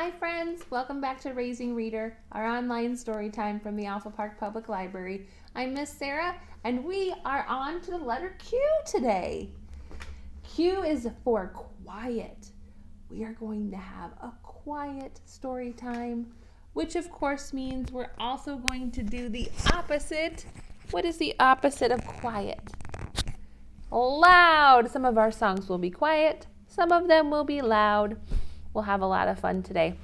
Hi friends, welcome back to Raising Reader, our online story time from the Alpha Park Public Library. I'm Miss Sarah and we are on to the letter Q today. Q is for quiet. We are going to have a quiet story time, which of course means we're also going to do the opposite. What is the opposite of quiet? Loud. Some of our songs will be quiet, some of them will be loud. We'll have a lot of fun today.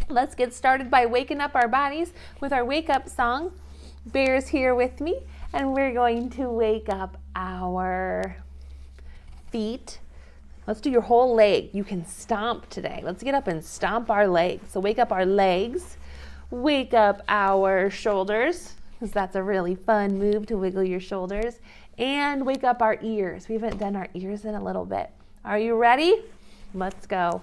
Let's get started by waking up our bodies with our wake up song. Bear's here with me, and we're going to wake up our feet. Let's do your whole leg. You can stomp today. Let's get up and stomp our legs. So wake up our legs. Wake up our shoulders, because that's a really fun move to wiggle your shoulders. And wake up our ears. We haven't done our ears in a little bit. Are you ready? Let's go.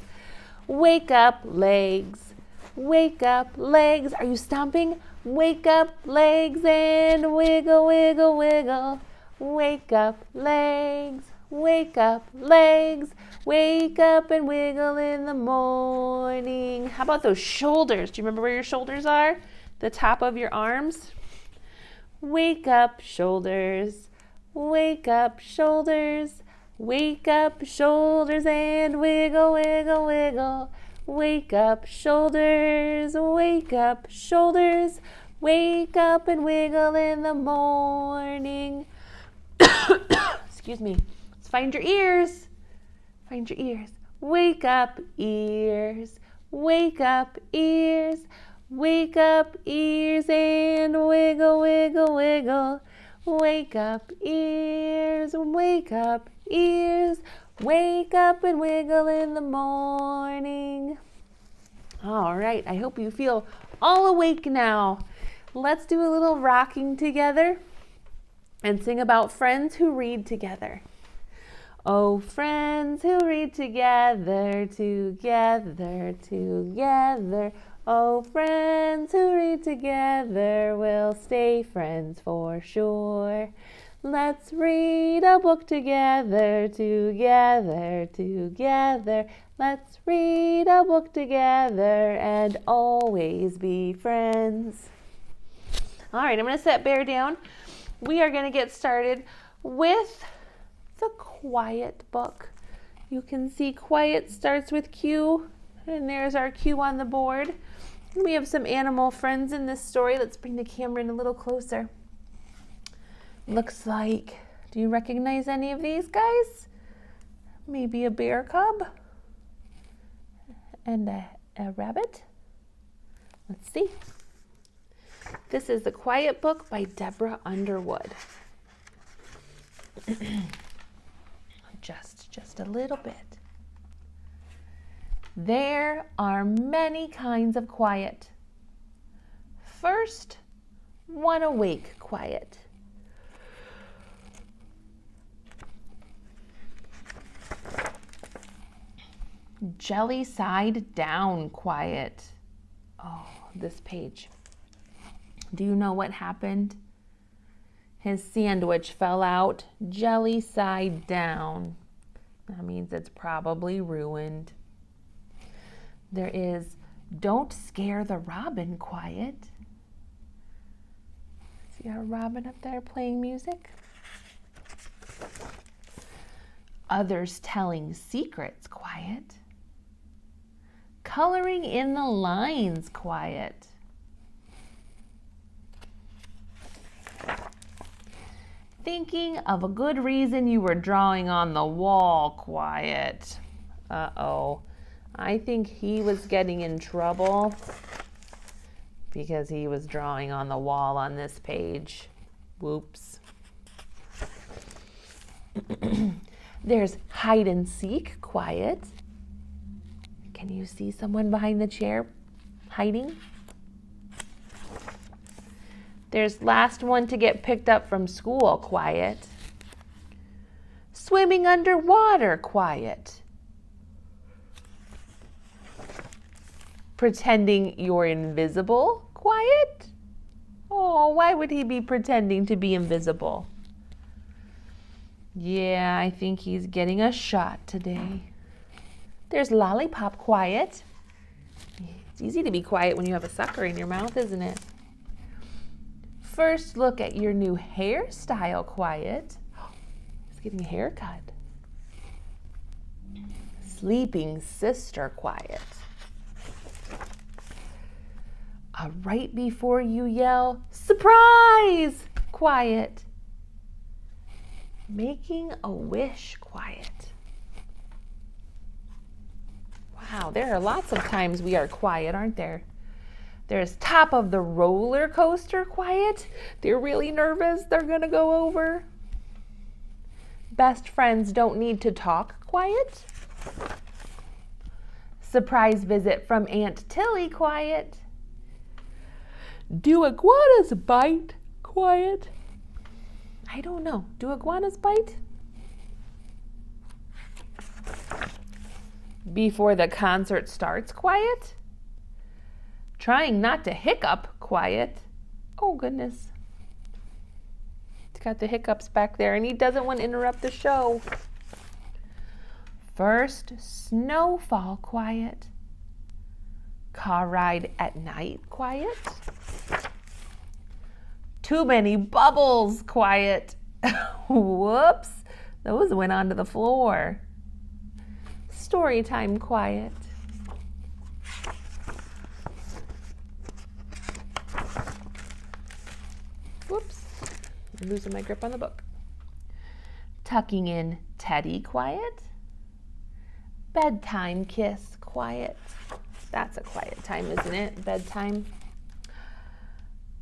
Wake up legs, wake up legs. Are you stomping? Wake up legs and wiggle, wiggle, wiggle. Wake up legs, wake up legs. Wake up and wiggle in the morning. How about those shoulders? Do you remember where your shoulders are? The top of your arms. Wake up shoulders, wake up shoulders. Wake up shoulders and wiggle, wiggle, wiggle. Wake up shoulders, wake up shoulders. Wake up and wiggle in the morning. Excuse me. Let's find your ears. Find your ears. Wake up ears, wake up ears. Wake up ears and wiggle, wiggle, wiggle. Wake up ears, wake up ears. Wake up and wiggle in the morning. All right, I hope you feel all awake now. Let's do a little rocking together and sing about friends who read together. Oh, friends who read together, together, together. Oh, friends who read together will stay friends for sure. Let's read a book together, together, together. Let's read a book together and always be friends. All right, I'm going to set Bear down. We are going to get started with the quiet book. You can see quiet starts with Q, and there's our Q on the board. We have some animal friends in this story. Let's bring the camera in a little closer. Looks like, do you recognize any of these guys? Maybe a bear cub and a rabbit. Let's see. This is The Quiet Book by Deborah Underwood. Just a little bit. There are many kinds of quiet. First, one awake quiet. Jelly side down quiet. Oh, this page. Do you know what happened? His sandwich fell out jelly side down. That means it's probably ruined. There is don't scare the robin quiet. See our robin up there playing music? Others telling secrets quiet. Coloring in the lines quiet. Thinking of a good reason you were drawing on the wall quiet. Uh-oh. I think he was getting in trouble because he was drawing on the wall on this page. Whoops. There's hide and seek quiet. Can you see someone behind the chair hiding? There's last one to get picked up from school quiet. Swimming underwater quiet. Pretending you're invisible quiet. Oh, why would he be pretending to be invisible? Yeah, I think he's getting a shot today. There's lollipop quiet. It's easy to be quiet when you have a sucker in your mouth, isn't it? First, look at your new hairstyle, quiet. He's getting a haircut. Sleeping sister, quiet. Right before you yell, surprise, quiet. Making a wish, quiet. Wow, there are lots of times we are quiet, aren't there? There's top of the roller coaster, quiet. They're really nervous, they're gonna go over. Best friends don't need to talk, quiet. Surprise visit from Aunt Tilly, quiet. Do iguanas bite, quiet? I don't know. Do iguanas bite? Before the concert starts, quiet. Trying not to hiccup, quiet. Oh, goodness. He's got the hiccups back there, and he doesn't want to interrupt the show. First, snowfall, quiet. Car ride at night, quiet. Too many bubbles, quiet. Whoops, those went onto the floor. Story time, quiet. Whoops, I'm losing my grip on the book. Tucking in Teddy, quiet. Bedtime kiss, quiet. That's a quiet time, isn't it? Bedtime.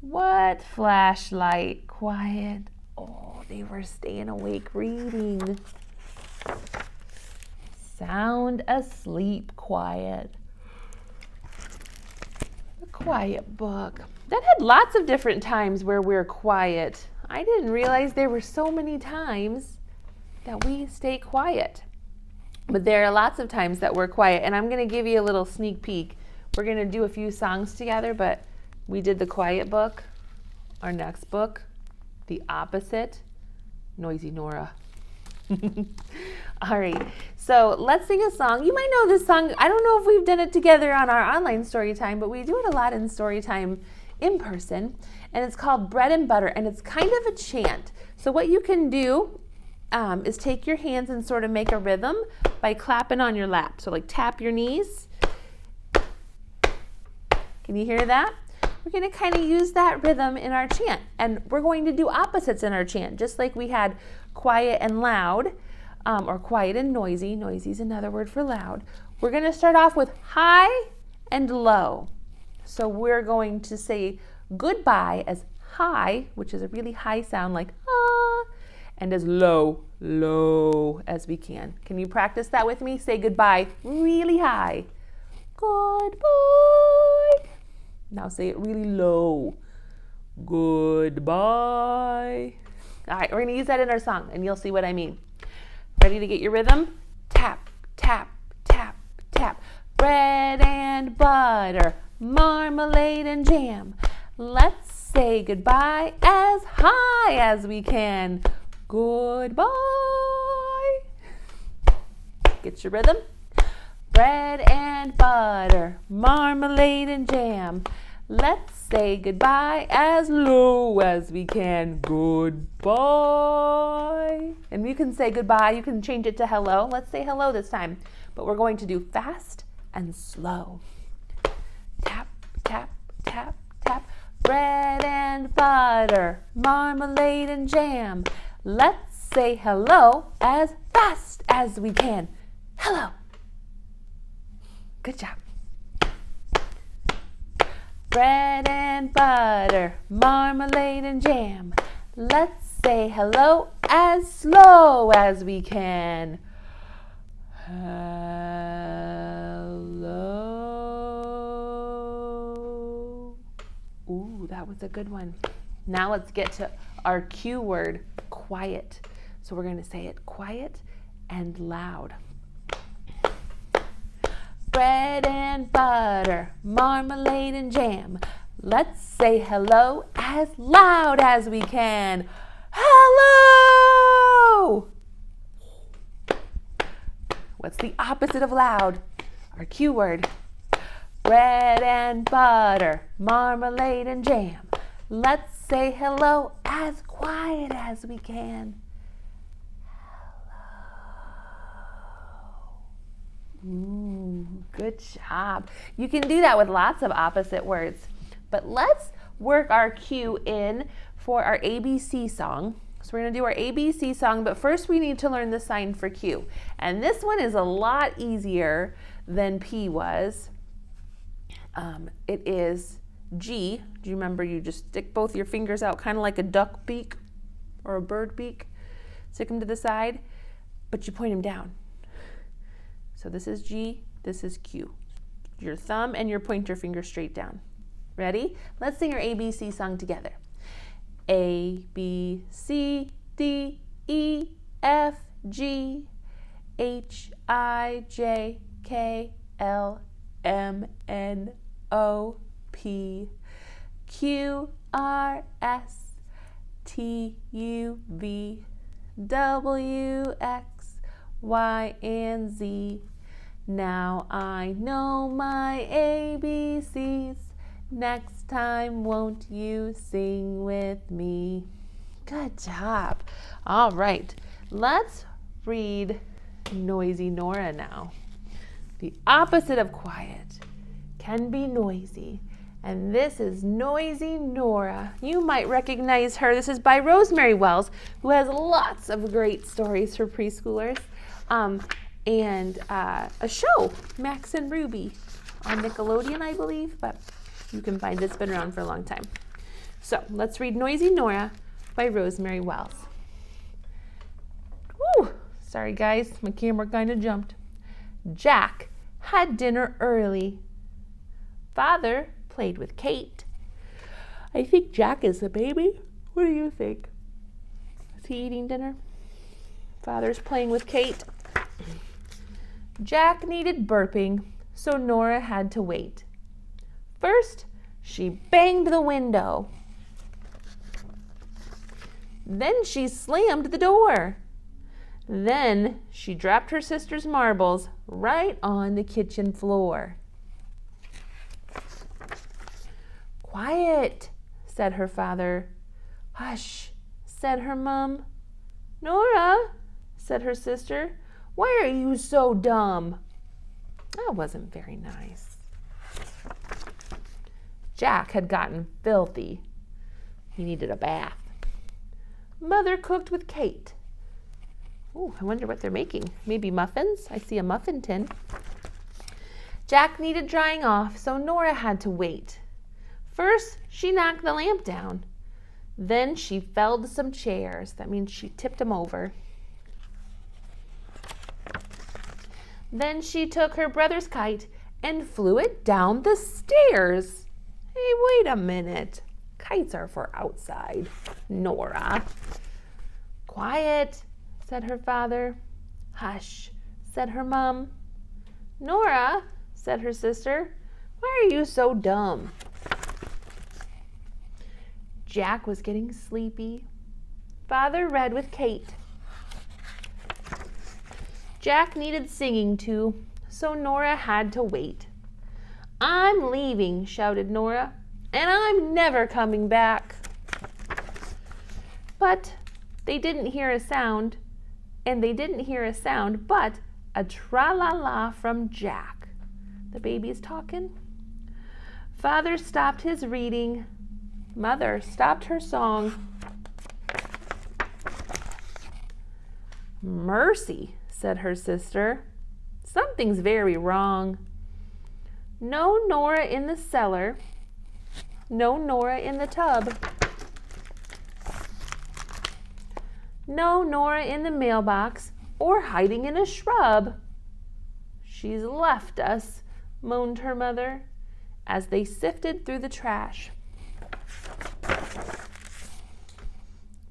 What flashlight, quiet. Oh, they were staying awake reading. Sound asleep, quiet. A quiet book. That had lots of different times where we're quiet. I didn't realize there were so many times that we stay quiet. But there are lots of times that we're quiet, and I'm going to give you a little sneak peek. We're going to do a few songs together, but we did the quiet book. Our next book, the opposite, noisy Nora. All right, so let's sing a song. You might know this song. I don't know if we've done it together on our online story time, but we do it a lot in story time in person, and it's called Bread and Butter, and it's kind of a chant. So what you can do is take your hands and sort of make a rhythm by clapping on your lap. So like tap your knees. Can you hear that? We're going to kind of use that rhythm in our chant, and we're going to do opposites in our chant, just like we had quiet and loud, or quiet and noisy. Noisy is another word for loud. We're going to start off with high and low. So we're going to say goodbye as high, which is a really high sound like ah, and as low, low as we can. Can you practice that with me? Say goodbye really high. Goodbye. Now say it really low. Goodbye. All right, we're going to use that in our song, and you'll see what I mean. Ready to get your rhythm? Tap, tap, tap, tap. Bread and butter, marmalade and jam. Let's say goodbye as high as we can. Goodbye. Get your rhythm? Bread and butter, marmalade and jam. Let's say goodbye as low as we can. Goodbye. And you can say goodbye. You can change it to hello. Let's say hello this time. But we're going to do fast and slow. Tap, tap, tap, tap. Bread and butter, marmalade and jam. Let's say hello as fast as we can. Hello. Good job. Bread and butter, marmalade and jam. Let's say hello as slow as we can. Hello. Ooh, that was a good one. Now let's get to our cue word, quiet. So we're going to say it quiet and loud. Bread and butter, marmalade and jam. Let's say hello as loud as we can. Hello! What's the opposite of loud? Our cue word. bread and butter, marmalade and jam. Let's say hello as quiet as we can. Ooh, good job. You can do that with lots of opposite words. But let's work our cue in for our ABC song. So we're going to do our ABC song, but first we need to learn the sign for Q. And this one is a lot easier than P was. It is G. Do you remember you just stick both your fingers out kind of like a duck beak or a bird beak? Stick them to the side, but you point them down. So this is G, this is Q. Your thumb and your pointer finger straight down. Ready? Let's sing our ABC song together. A, B, C, D, E, F, G, H, I, J, K, L, M, N, O, P, Q, R, S, T, U, V, W, X, Y, and Z. Now I know my ABCs. Next time, won't you sing with me? Good job. All right, let's read Noisy Nora now. The opposite of quiet can be noisy. And this is Noisy Nora. You might recognize her. This is by Rosemary Wells, who has lots of great stories for preschoolers. And a show, Max and Ruby, on Nickelodeon, I believe, but you can find it's been around for a long time. So let's read Noisy Nora by Rosemary Wells. Woo! Sorry guys, my camera kind of jumped. Jack had dinner early. Father played with Kate. I think Jack is the baby. What do you think? Is he eating dinner? Father's playing with Kate. Jack needed burping, so Nora had to wait. First, she banged the window. Then she slammed the door. Then she dropped her sister's marbles right on the kitchen floor. Quiet, said her father. Hush, said her mom. Nora, said her sister, why are you so dumb? That wasn't very nice. Jack had gotten filthy. He needed a bath. Mother cooked with Kate. Ooh, I wonder what they're making. Maybe muffins? I see a muffin tin. Jack needed drying off, so Nora had to wait. First, she knocked the lamp down. Then she felled some chairs. That means she tipped them over. Then she took her brother's kite and flew it down the stairs. Hey, wait a minute. Kites are for outside, Nora. Quiet, said her father. Hush, said her mom. Nora, said her sister, why are you so dumb? Jack was getting sleepy. Father read with Kate. Jack needed singing to, so Nora had to wait. I'm leaving, shouted Nora, and I'm never coming back. But they didn't hear a sound, but a tra-la-la from Jack. The baby's talking. Father stopped his reading. Mother stopped her song. Mercy, said her sister. Something's very wrong. No Nora in the cellar. No Nora in the tub. No Nora in the mailbox or hiding in a shrub. She's left us, moaned her mother, as they sifted through the trash.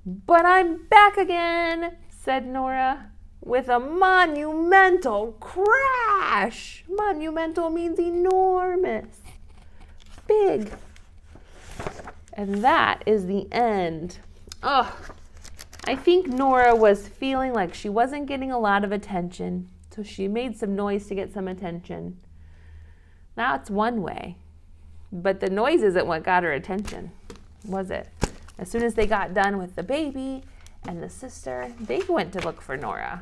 But I'm back again, said Nora, with a monumental crash. Monumental means enormous, big. And that is the end. Oh, I think Nora was feeling like she wasn't getting a lot of attention, so she made some noise to get some attention. That's one way. But the noise isn't what got her attention, was it? As soon as they got done with the baby and the sister, they went to look for Nora.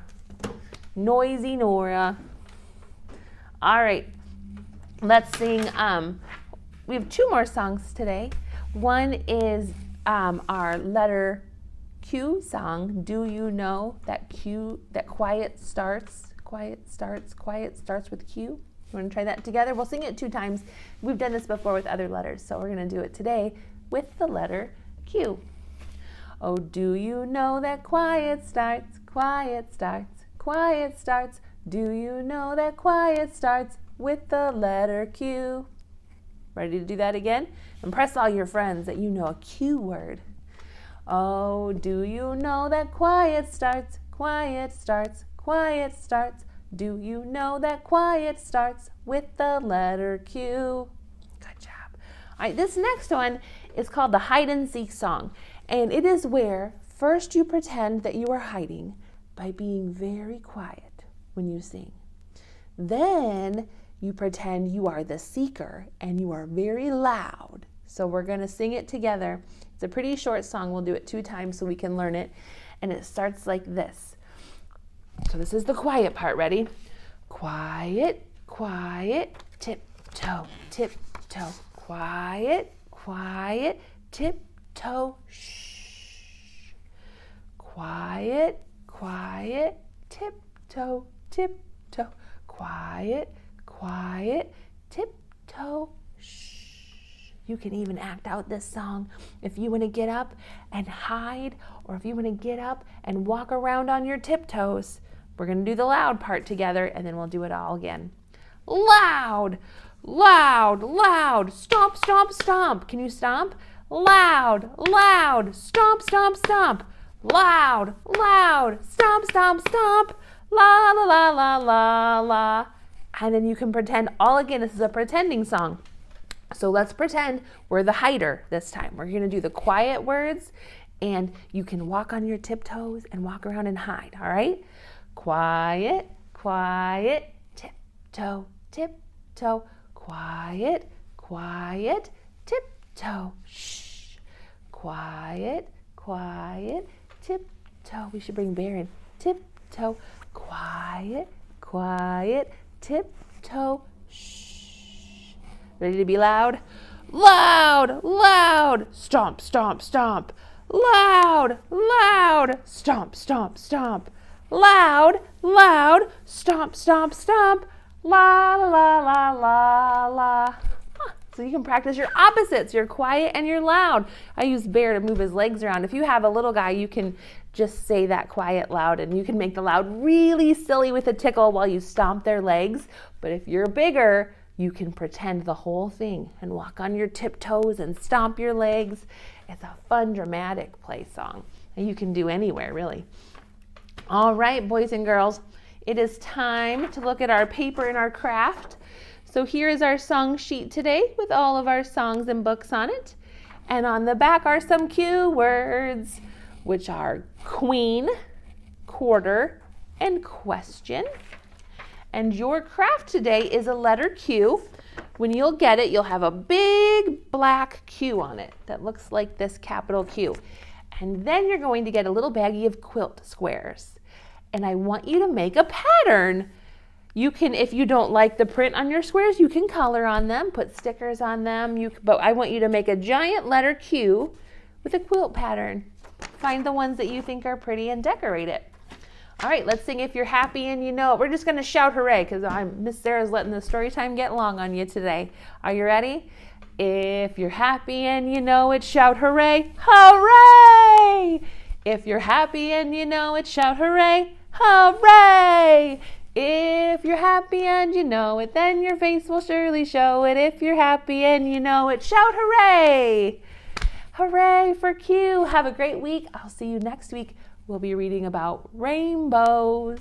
Noisy Nora. All right, let's sing. We have 2 more songs today. One is our letter Q song. Do you know that quiet starts with Q? You want to try that together? We'll sing it 2 times. We've done this before with other letters, so we're going to do it today with the letter Q. Oh, do you know that quiet starts? Do you know that quiet starts with the letter Q? Ready to do that again? Impress all your friends that you know a Q word. Oh, do you know that quiet starts? Do you know that quiet starts with the letter Q? Good job. All right, this next one is called the hide and seek song. And it is where first you pretend that you are hiding by being very quiet when you sing. Then you pretend you are the seeker and you are very loud. So we're going to sing it together. It's a pretty short song. We'll do it 2 times so we can learn it. And it starts like this. So this is the quiet part. Ready? Quiet, quiet, tiptoe, tiptoe. Quiet, quiet, tiptoe, shh. Quiet, quiet, tiptoe, tiptoe. Quiet, quiet, tiptoe, shh. You can even act out this song if you want to get up and hide, or if you want to get up and walk around on your tiptoes. We're going to do the loud part together, and then we'll do it all again. Loud, loud, loud. Stomp, stomp, stomp. Can you stomp? Loud, loud. Stomp, stomp, stomp. Loud, loud. Stomp, stomp, stomp. La, la, la, la, la, la. And then you can pretend all again. This is a pretending song. So let's pretend we're the hider this time. We're going to do the quiet words, and you can walk on your tiptoes and walk around and hide, all right? Quiet, quiet, tiptoe, tiptoe. Quiet, quiet, tiptoe. Shh. Quiet, quiet, tiptoe. We should bring Bear in. Tiptoe. Quiet, quiet, tiptoe. Shh. Ready to be loud? Loud, loud. Stomp, stomp, stomp. Loud, loud. Stomp, stomp, stomp. Loud, loud. Stomp, stomp, stomp. La, la, la, la, la, la. So you can practice your opposites. You're quiet and you're loud. I use Bear to move his legs around. If you have a little guy, you can just say that quiet, loud, and you can make the loud really silly with a tickle while you stomp their legs. But if you're bigger, you can pretend the whole thing and walk on your tiptoes and stomp your legs. It's a fun, dramatic play song that you can do anywhere, really. All right, boys and girls, it is time to look at our paper and our craft. So here is our song sheet today with all of our songs and books on it. And on the back are some cue words, which are queen, quarter, and question. And your craft today is a letter Q. When you'll get it, you'll have a big black Q on it that looks like this capital Q. And then you're going to get a little baggie of quilt squares. And I want you to make a pattern. You can, if you don't like the print on your squares, you can color on them, put stickers on them. But I want you to make a giant letter Q with a quilt pattern. Find the ones that you think are pretty and decorate it. All right, let's sing If You're Happy and You Know It. We're just going to shout hooray because Miss Sarah's letting the story time get long on you today. Are you ready? If you're happy and you know it, shout hooray, hooray! If you're happy and you know it, shout hooray, hooray! If you're happy and you know it, then your face will surely show it. If you're happy and you know it, shout hooray! Hooray for Q! Have a great week. I'll see you next week. We'll be reading about rainbows.